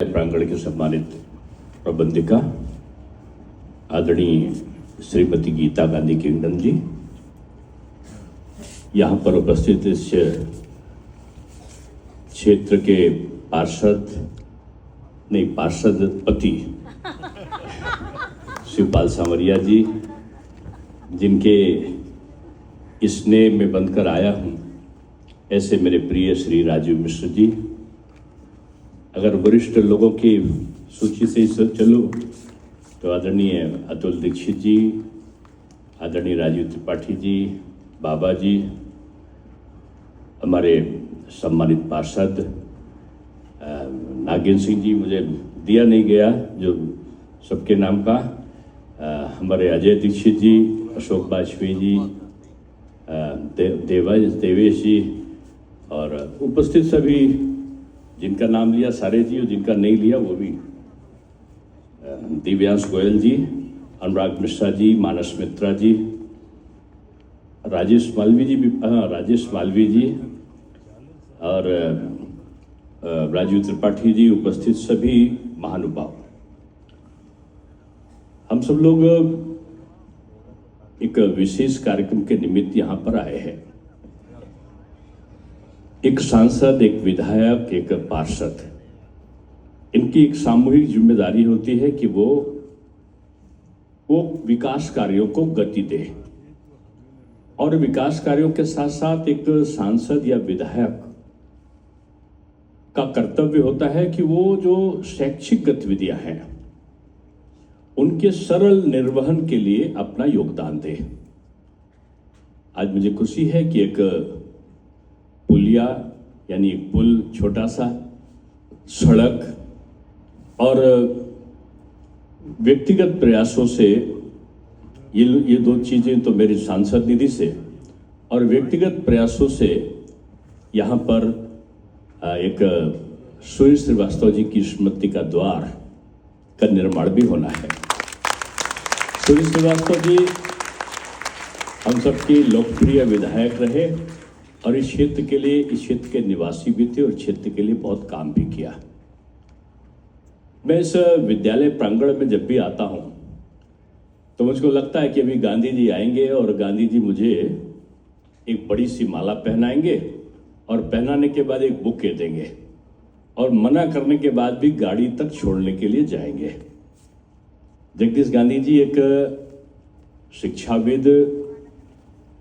प्रांगण के सम्मानित प्रबंधिका आदरणीय श्रीमती गीता गांधी किंगडम जी, यहाँ पर उपस्थित इस क्षेत्र के पार्षद पति शिवपाल सांवरिया जी, जिनके स्नेह में बनकर आया हूँ, ऐसे मेरे प्रिय श्री राजीव मिश्र जी। अगर वरिष्ठ लोगों की सूची से चलो तो आदरणीय अतुल दीक्षित जी, आदरणीय राजीव त्रिपाठी जी, बाबा जी, हमारे सम्मानित पार्षद नागिन सिंह जी, मुझे दिया नहीं गया जो सबके नाम का, हमारे अजय दीक्षित जी, अशोक वाजपेयी जी, देवेश जी और उपस्थित सभी जिनका नाम लिया सारे जी और जिनका नहीं लिया वो भी, दिव्यांश गोयल जी, अनुराग मिश्रा जी, मानस मित्रा जी, राजेश मालवी जी और राजीव त्रिपाठी जी, उपस्थित सभी महानुभाव। हम सब लोग एक विशेष कार्यक्रम के निमित्त यहाँ पर आए हैं। एक सांसद, एक विधायक, एक पार्षद, इनकी एक सामूहिक जिम्मेदारी होती है कि वो विकास कार्यों को गति दे, और विकास कार्यों के साथ साथ एक सांसद या विधायक का कर्तव्य होता है कि वो जो शैक्षिक गतिविधियां हैं उनके सरल निर्वहन के लिए अपना योगदान दे। आज मुझे खुशी है कि एक पुलिया यानी एक पुल, छोटा सा सड़क और व्यक्तिगत प्रयासों से, ये दो चीजें तो मेरी सांसद निधि से और व्यक्तिगत प्रयासों से यहाँ पर एक सूर्य श्रीवास्तव जी की स्मृति का द्वार का निर्माण भी होना है। सूर्य श्रीवास्तव जी हम सबके लोकप्रिय विधायक रहे और इस क्षेत्र के लिए, इस क्षेत्र के निवासी भी थे और क्षेत्र के लिए बहुत काम भी किया। मैं इस विद्यालय प्रांगण में जब भी आता हूं तो मुझको लगता है कि अभी गांधी जी आएंगे और गांधी जी मुझे एक बड़ी सी माला पहनाएंगे और पहनाने के बाद एक बुके देंगे और मना करने के बाद भी गाड़ी तक छोड़ने के लिए जाएंगे। जगदीश गांधी जी एक शिक्षाविद,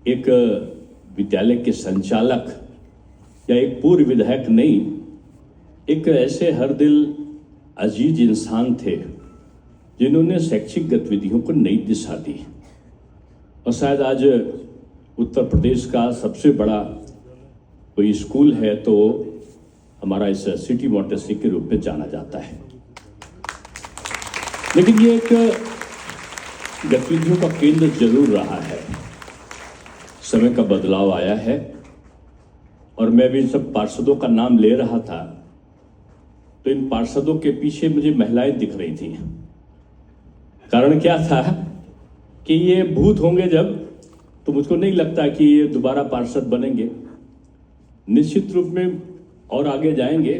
एक विद्यालय के संचालक या एक पूर्व विधायक नहीं, एक ऐसे हर दिल अजीज इंसान थे जिन्होंने शैक्षिक गतिविधियों को नई दिशा दी। और शायद आज उत्तर प्रदेश का सबसे बड़ा कोई स्कूल है तो हमारा इस सिटी मॉन्टेसरी के रूप में जाना जाता है। लेकिन ये एक गतिविधियों का केंद्र जरूर रहा है। समय का बदलाव आया है और मैं भी सब पार्षदों का नाम ले रहा था तो इन पार्षदों के पीछे मुझे महिलाएं दिख रही थी। कारण क्या था कि ये भूत होंगे जब, तो मुझको नहीं लगता कि ये दोबारा पार्षद बनेंगे। निश्चित रूप में और आगे जाएंगे,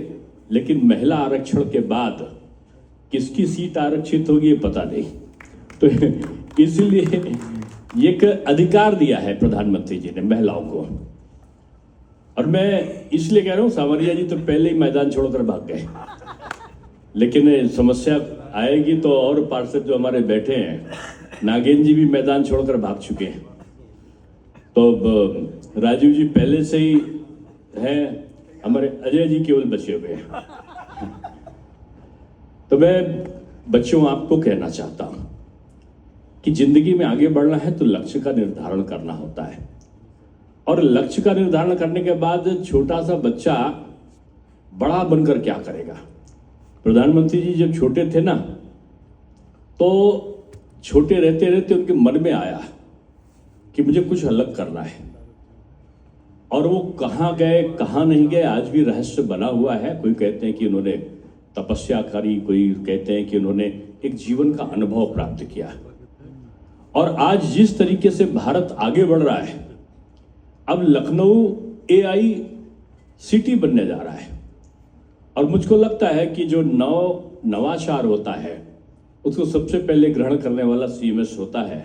लेकिन महिला आरक्षण के बाद किसकी सीट आरक्षित होगी ये पता नहीं। तो इसीलिए ये एक अधिकार दिया है प्रधानमंत्री जी ने महिलाओं को। और मैं इसलिए कह रहा हूं, सांवरिया जी तो पहले ही मैदान छोड़कर भाग गए, लेकिन समस्या आएगी तो और पार्षद जो हमारे बैठे हैं, नागिन जी भी मैदान छोड़कर भाग चुके हैं, तो राजीव जी पहले से ही हैं, हमारे अजय जी केवल बचे हुए हैं। तो मैं बच्चों आपको कहना चाहता हूं कि जिंदगी में आगे बढ़ना है तो लक्ष्य का निर्धारण करना होता है, और लक्ष्य का निर्धारण करने के बाद छोटा सा बच्चा बड़ा बनकर क्या करेगा। प्रधानमंत्री जी जब छोटे थे ना, तो छोटे रहते रहते उनके मन में आया कि मुझे कुछ अलग करना है, और वो कहाँ गए कहाँ नहीं गए आज भी रहस्य बना हुआ है। कोई कहते हैं कि उन्होंने तपस्या करी, कोई कहते हैं कि उन्होंने एक जीवन का अनुभव प्राप्त किया। और आज जिस तरीके से भारत आगे बढ़ रहा है, अब लखनऊ AI सिटी बनने जा रहा है और मुझको लगता है कि जो नवाचार होता है उसको सबसे पहले ग्रहण करने वाला सीएमएस होता है।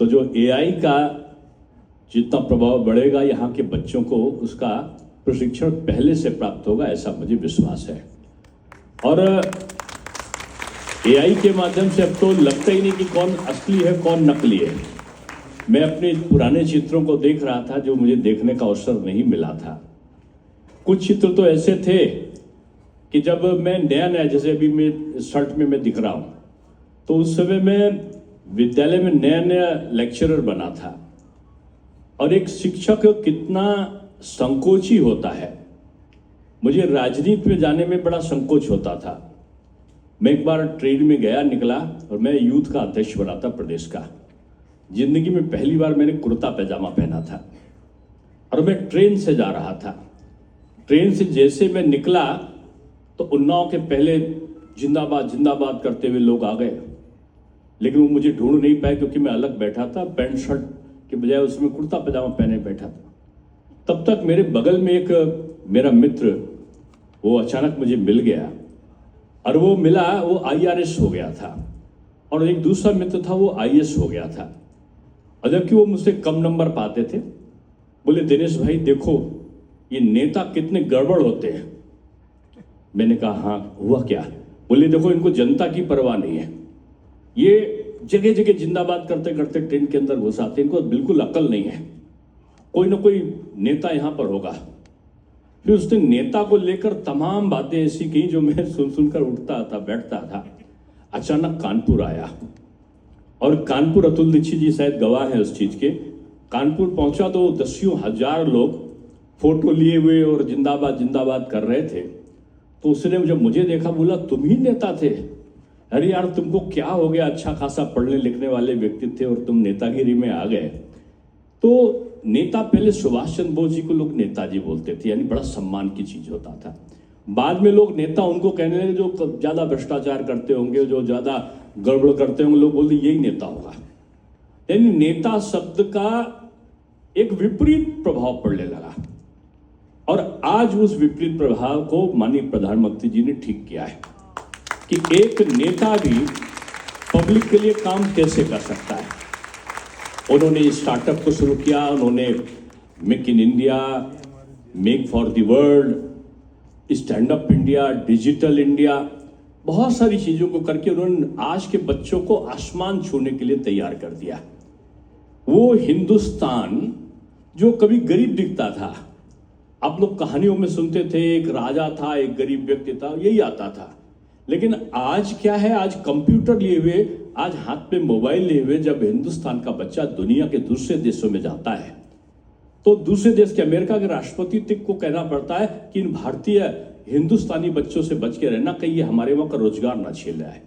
तो जो एआई का जितना प्रभाव बढ़ेगा यहाँ के बच्चों को उसका प्रशिक्षण पहले से प्राप्त होगा, ऐसा मुझे विश्वास है। और एआई के माध्यम से अब तो लगता ही नहीं कि कौन असली है कौन नकली है। मैं अपने पुराने चित्रों को देख रहा था जो मुझे देखने का अवसर नहीं मिला था। कुछ चित्र तो ऐसे थे कि जब मैं नया जैसे अभी मैं शर्ट में मैं दिख रहा हूँ, तो उस समय मैं विद्यालय में नया लेक्चरर बना था। और एक शिक्षक कितना संकोची होता है। मुझे राजनीति में जाने में बड़ा संकोच होता था। मैं एक बार ट्रेन में गया निकला और मैं यूथ का अध्यक्ष बना था प्रदेश का। जिंदगी में पहली बार मैंने कुर्ता पैजामा पहना था और मैं ट्रेन से जा रहा था। ट्रेन से जैसे मैं निकला तो उन्नाव के पहले जिंदाबाद जिंदाबाद करते हुए लोग आ गए, लेकिन वो मुझे ढूंढ नहीं पाए क्योंकि मैं अलग बैठा था। पैंट शर्ट के बजाय उसमें कुर्ता पैजामा पहने बैठा था। तब तक मेरे बगल में एक मेरा मित्र वो अचानक मुझे मिल गया और वो मिला, वो IRS हो गया था और एक दूसरा मित्र था वो IAS हो गया था। और जबकि वो मुझसे कम नंबर पाते थे। बोले दिनेश भाई देखो ये नेता कितने गड़बड़ होते हैं। मैंने कहा हाँ हुआ क्या? बोले देखो इनको जनता की परवाह नहीं है, ये जगह जगह जिंदाबाद करते करते ट्रेन के अंदर घुसाते, इनको बिल्कुल अकल नहीं है। कोई ना कोई नेता यहाँ पर होगा। फिर उसने नेता को लेकर तमाम बातें ऐसी कही जो मैं सुन सुनकर उठता था बैठता था। अचानक कानपुर आया और कानपुर, अतुल दीक्षित जी शायद गवाह है उस चीज के। कानपुर पहुंचा तो दसियों हजार लोग फोटो लिए हुए और जिंदाबाद जिंदाबाद कर रहे थे। तो उसने जब मुझे देखा बोला तुम ही नेता थे? अरे यार तुमको क्या हो गया, अच्छा खासा पढ़ने लिखने वाले व्यक्ति थे और तुम नेतागिरी में आ गए। तो नेता पहले सुभाष चंद्र बोस जी को लोग नेताजी बोलते थे, यानी बड़ा सम्मान की चीज होता था। बाद में लोग नेता उनको कहने लगे जो ज्यादा भ्रष्टाचार करते होंगे, जो ज्यादा गड़बड़ करते होंगे, लोग बोलते यही नेता होगा। यानी नेता शब्द का एक विपरीत प्रभाव पड़ने लगा और आज उस विपरीत प्रभाव को माननीय प्रधानमंत्री जी ने ठीक किया है कि एक नेता भी पब्लिक के लिए काम कैसे कर सकता है। उन्होंने स्टार्टअप को शुरू किया, उन्होंने make in India, make for the world, stand up India, digital India, बहुत सारी चीजों को करके उन्होंने आज के बच्चों को आसमान छूने के लिए तैयार कर दिया। वो हिंदुस्तान जो कभी गरीब दिखता था, आप लोग कहानियों में सुनते थे एक राजा था एक गरीब व्यक्ति था, यही आता था। लेकिन आज क्या है, आज कंप्यूटर लिए हुए, आज हाथ में मोबाइल लिए हुए जब हिंदुस्तान का बच्चा दुनिया के दूसरे देशों में जाता है तो दूसरे देश के अमेरिका के राष्ट्रपति तक को कहना पड़ता है कि इन भारतीय हिंदुस्तानी बच्चों से बच के रहना, कहीं ये हमारे वहां का रोजगार ना छीन रहा है।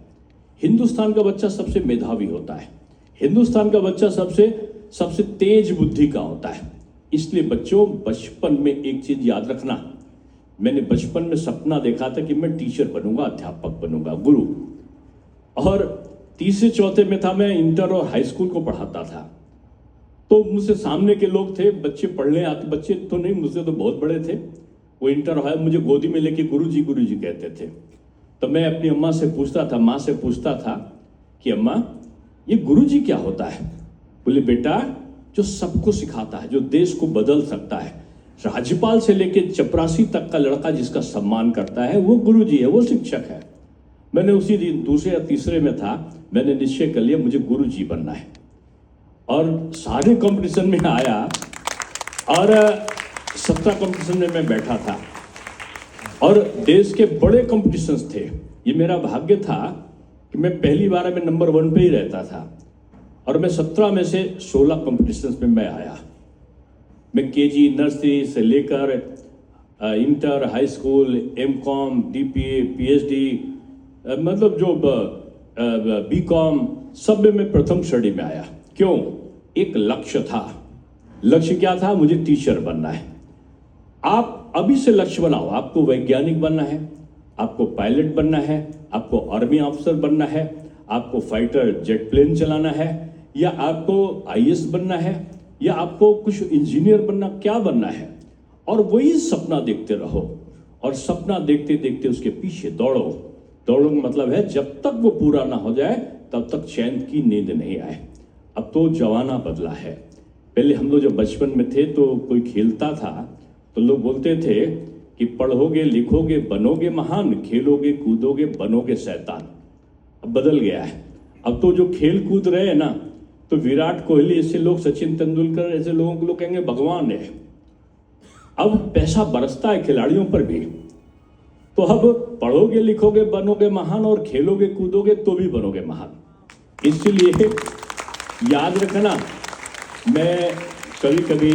हिंदुस्तान का बच्चा सबसे मेधावी होता है, हिंदुस्तान का बच्चा सबसे तेज बुद्धि का होता है। इसलिए बच्चों बचपन में एक चीज याद रखना, मैंने बचपन में सपना देखा था कि मैं टीचर बनूंगा, अध्यापक बनूंगा, गुरु। और तीसरे चौथे में था, मैं इंटर और हाई स्कूल को पढ़ाता था। तो मुझसे सामने के लोग थे, बच्चे पढ़ने आते, बच्चे तो नहीं मुझसे तो बहुत बड़े थे, वो इंटर है, मुझे गोदी में लेके गुरुजी गुरुजी कहते थे। तो मैं अपनी अम्मा से पूछता था, माँ से पूछता था कि अम्मा ये गुरुजी क्या होता है? बोले बेटा जो सबको सिखाता है, जो देश को बदल सकता है, राज्यपाल से लेके चपरासी तक का लड़का जिसका सम्मान करता है वो गुरुजी है, वो शिक्षक है। मैंने उसी दिन दूसरे या तीसरे में था, मैंने निश्चय कर लिया मुझे गुरुजी बनना है और सारे कंपटीशन में आया और 17 कंपटीशन में मैं बैठा था और देश के बड़े कंपटीशंस थे। ये मेरा भाग्य था कि मैं पहली बार में नंबर 1 पे ही रहता था और मैं 17 में से 16 कंपटीशंस में मैं आया। मैं केजी नर्सरी से लेकर inter, high school, MCom, DPA, PhD, मतलब जो बीकॉम, सब में मैं प्रथम श्रेणी में आया। क्यों? एक लक्ष्य था। लक्ष्य क्या था? मुझे टीचर बनना है। आप अभी से लक्ष्य बनाओ, आपको वैज्ञानिक बनना है, आपको पायलट बनना है, आपको आर्मी ऑफिसर बनना है, आपको फाइटर जेट प्लेन चलाना है, या आपको आईएएस बनना है, या आपको कुछ इंजीनियर बनना, क्या बनना है, और वही सपना देखते रहो और सपना देखते देखते उसके पीछे दौड़ो। दौड़ो का मतलब है जब तक वो पूरा ना हो जाए तब तक चैन की नींद नहीं आए। अब तो जमाना बदला है। पहले हम लोग जब बचपन में थे तो कोई खेलता था तो लोग बोलते थे कि पढ़ोगे लिखोगे बनोगे महान, खेलोगे कूदोगे बनोगे शैतान। अब बदल गया है। अब तो जो खेल कूद रहे हैं ना, तो विराट कोहली ऐसे लोग, सचिन तेंदुलकर ऐसे लोगों को लोग कहेंगे भगवान है। अब पैसा बरसता है खिलाड़ियों पर भी। तो अब पढ़ोगे लिखोगे बनोगे महान और खेलोगे कूदोगे तो भी बनोगे महान। इसलिए याद रखना, मैं कभी कभी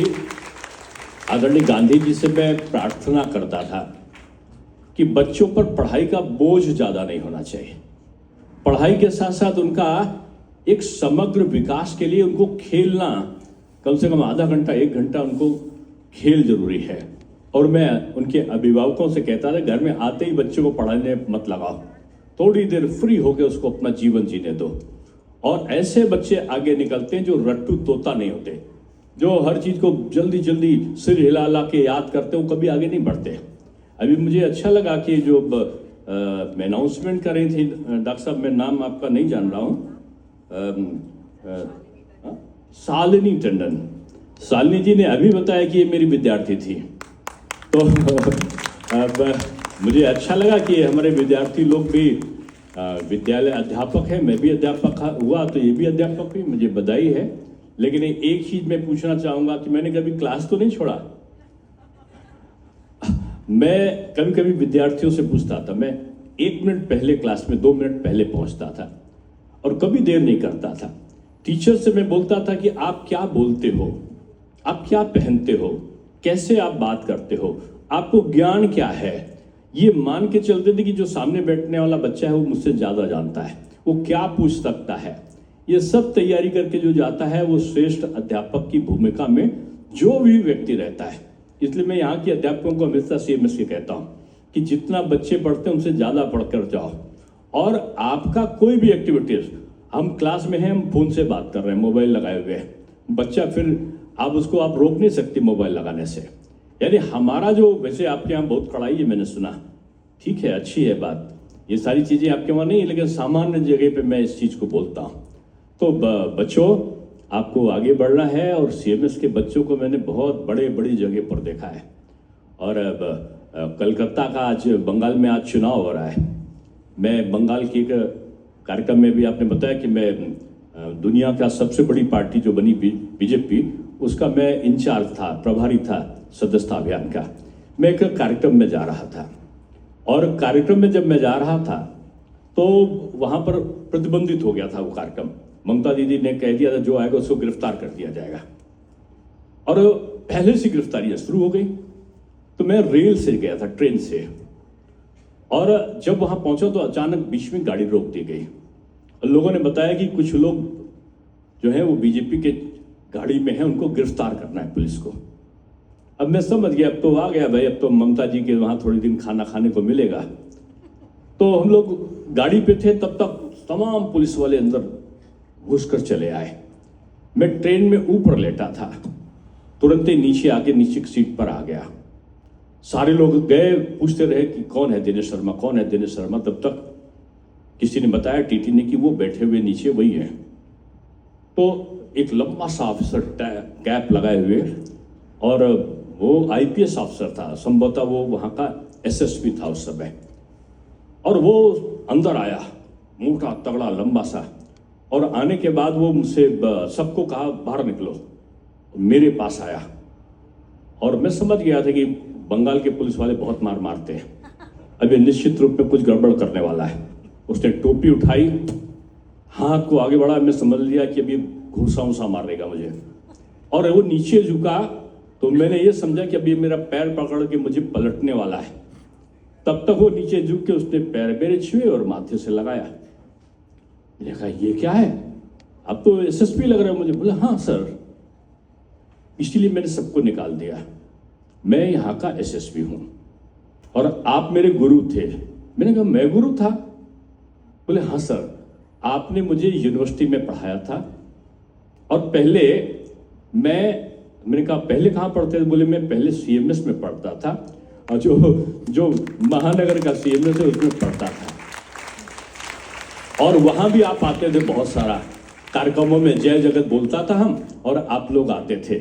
आदरणीय गांधी जी से मैं प्रार्थना करता था कि बच्चों पर पढ़ाई का बोझ ज़्यादा नहीं होना चाहिए। पढ़ाई के साथ साथ उनका एक समग्र विकास के लिए उनको खेलना, कम से कम आधा घंटा 1 घंटा उनको खेल जरूरी है। और मैं उनके अभिभावकों से कहता था घर में आते ही बच्चों को पढ़ाने मत लगाओ, थोड़ी देर फ्री होकर उसको अपना जीवन जीने दो। और ऐसे बच्चे आगे निकलते हैं जो रट्टू तोता नहीं होते, जो हर चीज़ को जल्दी जल्दी सिर हिला ला के याद करते, वो कभी आगे नहीं बढ़ते। अभी मुझे अच्छा लगा कि जो मैं अनाउंसमेंट कर रही थी, डॉक्टर साहब मैं नाम आपका नहीं जान रहा हूँ, शालिनी टंडन, शालिनी जी ने अभी बताया कि ये मेरी विद्यार्थी थी। तो अब मुझे अच्छा लगा कि हमारे विद्यार्थी लोग भी विद्यालय अध्यापक हैं। मैं भी अध्यापक हुआ तो ये भी अध्यापक हुई, मुझे बधाई है। लेकिन एक चीज मैं पूछना चाहूंगा कि मैंने कभी क्लास तो नहीं छोड़ा। मैं कभी कभी विद्यार्थियों से पूछता था, मैं 1 मिनट पहले क्लास में 2 मिनट पहले पहुंचता था और कभी देर नहीं करता था। टीचर से मैं बोलता था कि आप क्या बोलते हो, आप क्या पहनते हो, कैसे आप बात करते हो, आपको ज्ञान क्या है। ये मान के चलते थे कि जो सामने बैठने वाला बच्चा है वो मुझसे ज़्यादा जानता है, वो क्या पूछ सकता है। ये सब तैयारी करके जो जाता है वो श्रेष्ठ अध्यापक की भूमिका में जो भी व्यक्ति रहता है। इसलिए मैं यहाँ के अध्यापकों को हमेशा CMS के कहता हूँ कि जितना बच्चे पढ़ते हैं उनसे ज़्यादा पढ़कर जाओ। और आपका कोई भी एक्टिविटीज, हम क्लास में हैं, हम फोन से बात कर रहे हैं, मोबाइल लगाए हुए हैं, बच्चा फिर आप उसको आप रोक नहीं सकते मोबाइल लगाने से। यानी हमारा जो, वैसे आपके यहाँ बहुत कड़ाई है मैंने सुना, ठीक है, अच्छी है बात, ये सारी चीज़ें आपके वहाँ नहीं है, लेकिन सामान्य जगह पे मैं इस चीज़ को बोलता हूँ। तो बच्चों आपको आगे बढ़ना है। और CMS के बच्चों को मैंने बहुत बड़ी जगह पर देखा है। और कलकत्ता का आज, बंगाल में आज चुनाव हो रहा है। मैं बंगाल की एक कार्यक्रम में भी आपने बताया कि मैं दुनिया का सबसे बड़ी पार्टी जो बनी BJP, उसका मैं इंचार्ज था, प्रभारी था सदस्यता अभियान का। मैं एक कार्यक्रम में जा रहा था और कार्यक्रम में जब मैं जा रहा था तो वहाँ पर प्रतिबंधित हो गया था वो कार्यक्रम। ममता दीदी ने कह दिया था जो आएगा उसको गिरफ्तार कर दिया जाएगा, और पहले से गिरफ्तारियां शुरू हो गई। तो मैं रेल से गया था, ट्रेन से, और जब वहां पहुंचा तो अचानक बीच में गाड़ी रोक दी गई। और लोगों ने बताया कि कुछ लोग जो है वो BJP के गाड़ी में है, उनको गिरफ्तार करना है पुलिस को। अब मैं समझ गया, अब तो आ गया भाई, अब तो ममता जी के वहां थोड़ी दिन खाना खाने को मिलेगा। तो हम लोग गाड़ी पे थे, तब तक तमाम पुलिस वाले अंदर घुसकर चले आए। मैं ट्रेन में ऊपर लेटा था, तुरंत ही नीचे आके नीचे की सीट पर आ गया। सारे लोग गए, पूछते रहे कि कौन है दिनेश शर्मा, कौन है दिनेश शर्मा। तब तक किसी ने बताया, TT ने, कि वो बैठे हुए नीचे वही हैं। तो एक लंबा सा ऑफिसर कैप लगाए हुए, और वो IPS ऑफिसर था, संभवतः वो वहाँ का SSP था उस समय। और वो अंदर आया, मोटा तगड़ा लंबा सा, और आने के बाद वो मुझसे सबको कहा बाहर निकलो। मेरे पास आया और मैं समझ गया था कि बंगाल के पुलिस वाले बहुत मार मारते हैं, अभी निश्चित रूप में कुछ गड़बड़ करने वाला है। उसने टोपी उठाई, हाथ को आगे बढ़ा, मैं समझ लिया कि अभी घूसा उसा मारेगा मुझे। और वो नीचे झुका तो मैंने ये समझा कि अभी मेरा पैर पकड़ के मुझे पलटने वाला है। तब तक वो नीचे झुक के उसने पैर मेरे छुए और माथे से लगाया। मैंने कहा ये क्या है, अब तो SSP लग रहा है मुझे। बोला हाँ सर। इसलिए मैंने सबको निकाल दिया, मैं यहाँ का SSP हूँ और आप मेरे गुरु थे। मैंने कहा मैं गुरु था? बोले हाँ सर, आपने मुझे यूनिवर्सिटी में पढ़ाया था, और पहले मैंने कहा पहले कहाँ पढ़ते थे? बोले मैं पहले CMS में पढ़ता था, और जो महानगर का सीएमएस है उसमें पढ़ता था। और वहां भी आप आते थे, बहुत सारा कार्यक्रमों में जय जगत बोलता था हम, और आप लोग आते थे।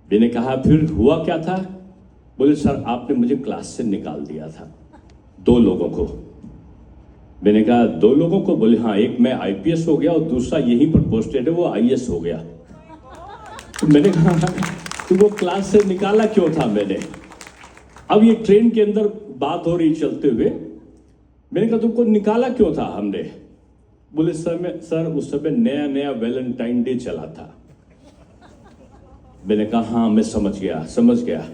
मैंने कहा फिर हुआ क्या था? बोले सर आपने मुझे क्लास से निकाल दिया था, 2 लोगों को। मैंने कहा 2 लोगों को? बोले हाँ, एक मैं आईपीएस हो गया और दूसरा यहीं पर पोस्टेड है, वो आईएएस हो गया। तो मैंने कहा तो वो क्लास से निकाला क्यों था मैंने? अब ये ट्रेन के अंदर बात हो रही चलते हुए, मैंने कहा तुमको निकाला क्यों था हमने? बोले सर उस समय नया नया वैलेंटाइन डे चला था। मैंने कहा हाँ मैं समझ गया।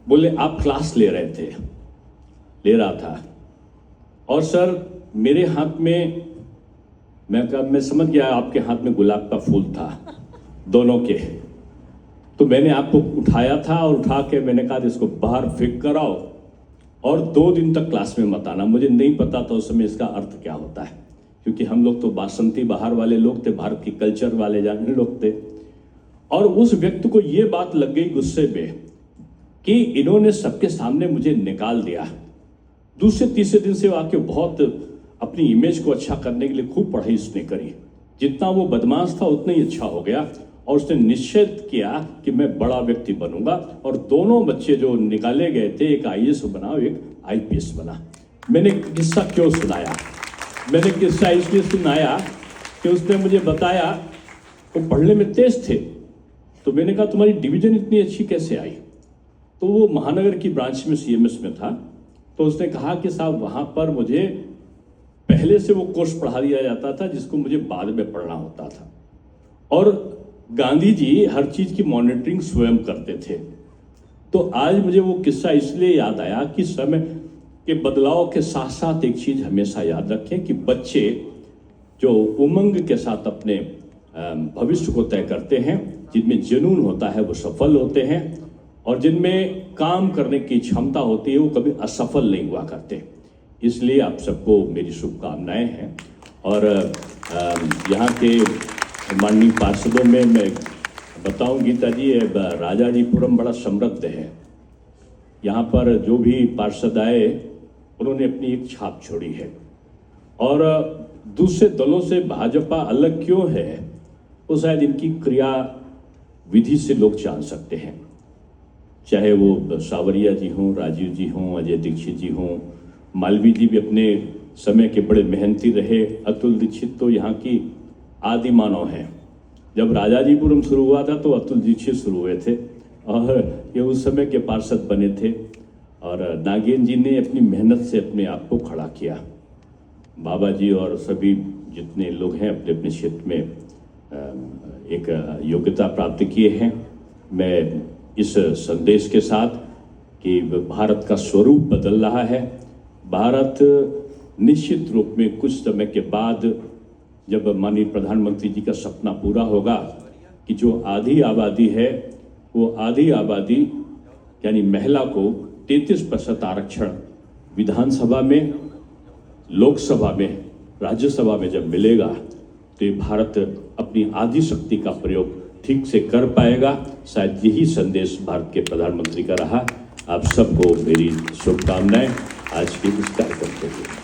बोले आप क्लास ले रहा था और सर मेरे हाथ में, मैं समझ गया आपके हाथ में गुलाब का फूल था दोनों के, तो मैंने आपको उठाया था और उठा के मैंने कहा इसको बाहर फेंक कर आओ और 2 दिन तक क्लास में मत आना। मुझे नहीं पता था उस समय इसका अर्थ क्या होता है, क्योंकि हम लोग तो बासंती बाहर वाले लोग थे, भारत की कल्चर वाले जाने लोग थे। और उस व्यक्ति को ये बात लग गई गुस्से में कि इन्होंने सबके सामने मुझे निकाल दिया। दूसरे तीसरे दिन से वो आके बहुत अपनी इमेज को अच्छा करने के लिए खूब पढ़ाई उसने करी। जितना वो बदमाश था उतना ही अच्छा हो गया और उसने निश्चय किया कि मैं बड़ा व्यक्ति बनूंगा। और दोनों बच्चे जो निकाले गए थे, एक आईएएस बना, एक आईपीएस बना। मैंने किस्सा क्यों सुनाया? मैंने किस्सा इसलिए सुनाया कि उसने मुझे बताया वो पढ़ने में तेज थे, तो मैंने कहा तुम्हारी डिवीजन इतनी अच्छी कैसे आई? तो वो महानगर की ब्रांच में सीएमएस में था, तो उसने कहा कि साहब वहाँ पर मुझे पहले से वो कोर्स पढ़ा दिया जाता था जिसको मुझे बाद में पढ़ना होता था। और गांधी जी हर चीज़ की मॉनिटरिंग स्वयं करते थे। तो आज मुझे वो किस्सा इसलिए याद आया कि समय के बदलाव के साथ साथ एक चीज़ हमेशा याद रखें कि बच्चे जो उमंग के साथ अपने भविष्य को तय करते हैं, जिनमें जुनून होता है वो सफल होते हैं, और जिनमें काम करने की क्षमता होती है वो कभी असफल नहीं हुआ करते। इसलिए आप सबको मेरी शुभकामनाएं हैं। और यहाँ के माननीय पार्षदों में मैं बताऊं गीता जी, राजाजीपुरम बड़ा समृद्ध है। यहाँ पर जो भी पार्षद आए उन्होंने अपनी एक छाप छोड़ी है। और दूसरे दलों से भाजपा अलग क्यों है वो शायद इनकी क्रिया विधि से लोग जान सकते हैं। चाहे वो सावरिया जी हों, राजीव जी हों, अजय दीक्षित जी हों, मालवीय जी भी अपने समय के बड़े मेहनती रहे। अतुल दीक्षित तो यहाँ की आदि मानव हैं। जब राजाजीपुरम शुरू हुआ था तो अतुल दीक्षित शुरू हुए थे और ये उस समय के पार्षद बने थे। और नागेंद्र जी ने अपनी मेहनत से अपने आप को खड़ा किया। बाबा जी और सभी जितने लोग हैं अपने अपने क्षेत्र में एक योग्यता प्राप्त किए हैं। मैं इस संदेश के साथ कि भारत का स्वरूप बदल रहा है। भारत निश्चित रूप में कुछ समय के बाद जब माननीय प्रधानमंत्री जी का सपना पूरा होगा कि जो आधी आबादी है वो आधी आबादी यानी महिला को 33% आरक्षण विधानसभा में, लोकसभा में, राज्यसभा में जब मिलेगा तो ये भारत अपनी आधी शक्ति का प्रयोग ठीक से कर पाएगा। शायद यही संदेश भारत के प्रधानमंत्री का रहा। आप सबको मेरी शुभकामनाएं आज के इस कार्यक्रम के लिए।